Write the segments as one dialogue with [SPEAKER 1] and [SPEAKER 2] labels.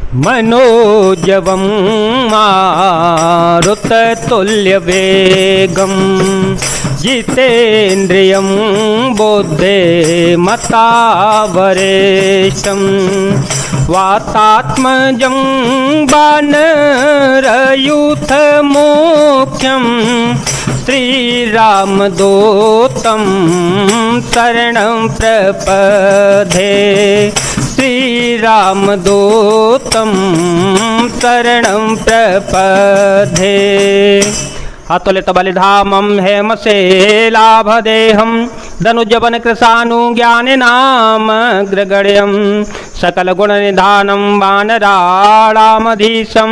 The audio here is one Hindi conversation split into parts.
[SPEAKER 1] मनोजवं मारुततुल्यवेगं जितेन्द्रियं बुद्धिमतावरेशं वातात्मजं वानरयूथमुख्यं श्रीरामदूतं शरणं प्रपदे श्रीरामदूतं शरणं प्रपदे। अतुलित बलिधामं हेमशेलाभदेहं धनुजवन कृशानुज्ञानिनामग्रगण्यं सकलगुणनिधानं वानराणामधीशं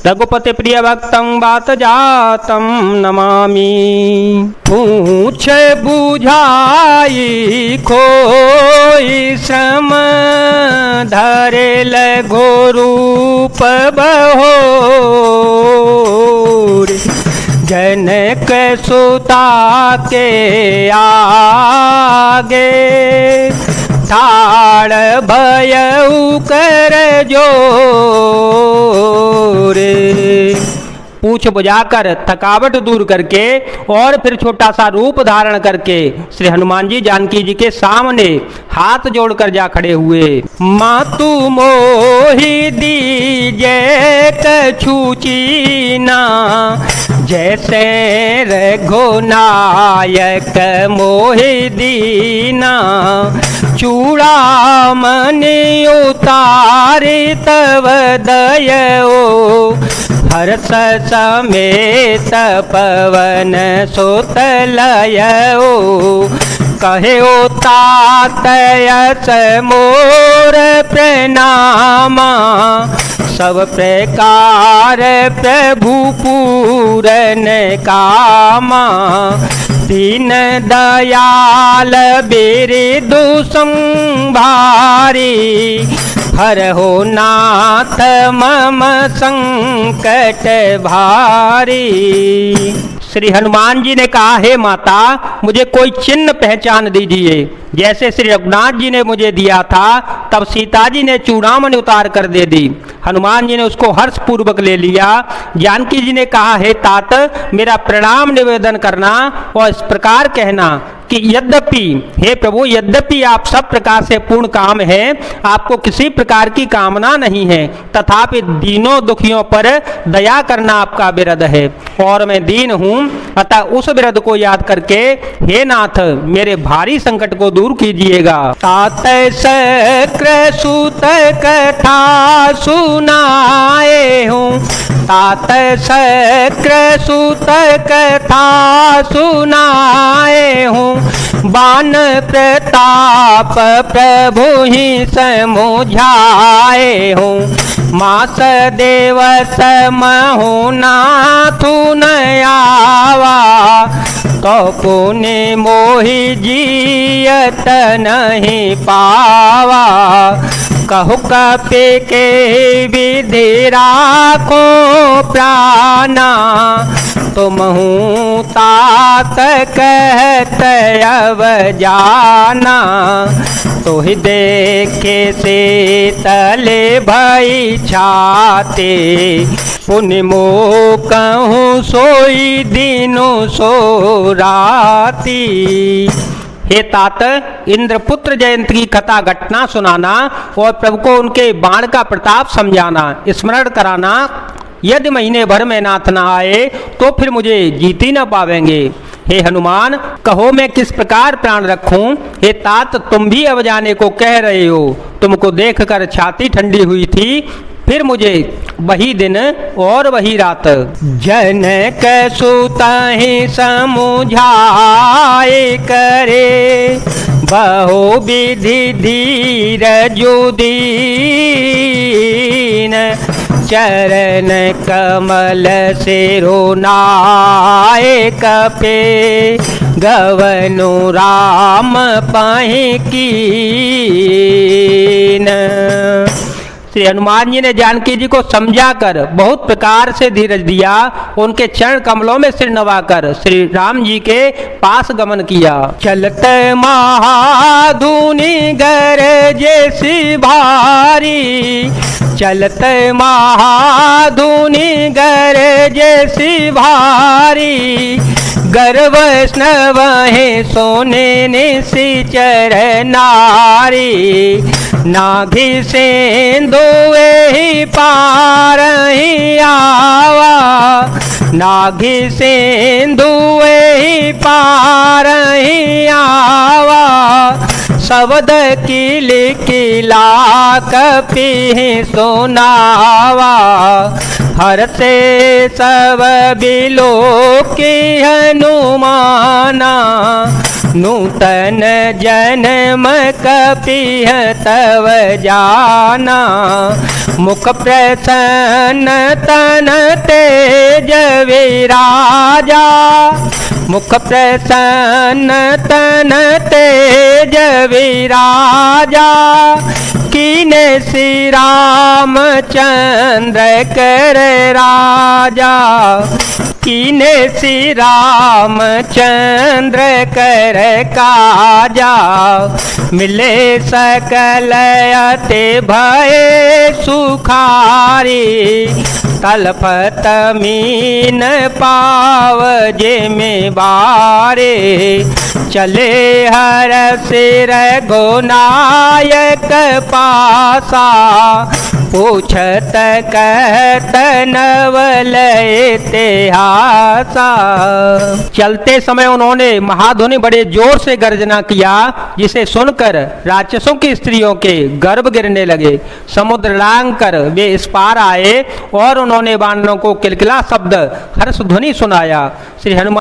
[SPEAKER 1] रघुपतिप्रियभक्तं वातजातं नमामि। पूछ बुझाई खोई श्रम धरेल घोरूप बहोर जनक सुता के आगे ठाड़ भयउ कर जोर। पूछ बुझाकर थकावट दूर करके और फिर छोटा सा रूप धारण करके श्री हनुमान जी जानकी जी के सामने हाथ जोड़कर जा खड़े हुए। मातु मोहि दीजे कछु चीना जैसे रघुनायक मोहि दीना चूड़ामणि उतारे तव दयओ हर्ष समेत पवन सुत लयओ कहे ओ तात यस मोर प्रणामा सब प्रकार प्रभु पूरन कामा दीन दयाल बिरदु संभारी हर हो नाथ मम संकट भारी। श्री हनुमान जी ने कहा, हे माता मुझे कोई चिन्ह पहचान दीजिए। जैसे श्री रघुनाथ जी ने मुझे दिया था तब सीता जी ने चूड़ामणि उतार कर दे दी। हनुमान जी ने उसको हर्ष पूर्वक ले लिया। जानकी जी ने कहा, हे तात मेरा प्रणाम निवेदन करना और इस प्रकार कहना कि यद्यपि हे प्रभु यद्यपि आप सब प्रकार से पूर्ण काम है, आपको किसी प्रकार की कामना नहीं है, तथापि दीनों दुखियों पर दया करना आपका विरध है और मैं दीन हूँ। अतः उस विरध को याद करके हे नाथ मेरे भारी संकट को दूर कीजिएगा। तात शक्र सुत कथा सुनाए हूँ, तात शक्र सुत कथा सुनाए हूँ, बान प्रताप प्रभु ही समुझाए हूँ, मास देवस महु नाथु न आवा, तो पुण्य मोहि जियत नहीं पावा, कहु कपि के विधि राखो प्राणा, तुमहु तात कहत अब जाना, तो ही देखे से तले भई छाते, पुण्य मो कहूँ सोई दिनो सो राती। हे तात इंद्रपुत्र जयंत की कथा घटना सुनाना और प्रभु को उनके बाण का प्रताप समझाना, स्मरण कराना। यदि महीने भर में नाथ न आए तो फिर मुझे जीत ही न पावेंगे। हे हनुमान कहो मैं किस प्रकार प्राण रखूं। हे तात तुम भी अब जाने को कह रहे हो, तुमको देखकर छाती ठंडी हुई थी। फिर मुझे वही दिन और वही रात जनक सुतहि समुझाए करे, बहु विधि धीरजु दीन, चरण कमल सिरो नायक पे, गवनु राम पाहि कीन। श्री हनुमान जी ने जानकी जी को समझाकर बहुत प्रकार से धीरज दिया। उनके चरण कमलों में सिर नवाकर श्री राम जी के पास गमन किया। चलत महाधुनि गरजे भारी, चलत महाधुनि गरजे भारी, गर्व स्नवहे सोने निशिचर नारी, नाघि सेंधुए ही पार ही आवा, नाघि सेंधुए ही पार ही आवा, शब्द किला कपि सुनावा, हर से सब बिलो की हनुमाना, नूतन जन्म कपिह तव जाना, मुख प्रसन्न तन तेज विराजा, मुख प्रसन्न तन तेज विराजा, कीने श्री रामचंद्र कर राजा, कीने श्री रामचंद्र कर काजा, मिले सकल अति भय सुखारी, तलपत मीन पाव जिमि बारे, चले हर सिर गुनायक पासा, पूछत कहत नवल इतिहासा। चलते समय उन्होंने महाधुनि बड़े जोर से गर्जना किया, जिसे सुनकर राक्षसों की स्त्रियों के गर्भ गिरने लगे। समुद्र लांघ कर वे इस पार आए और उन्होंने वानरों को किलकिला शब्द हर्ष ध्वनि सुनाया। श्री हनुमान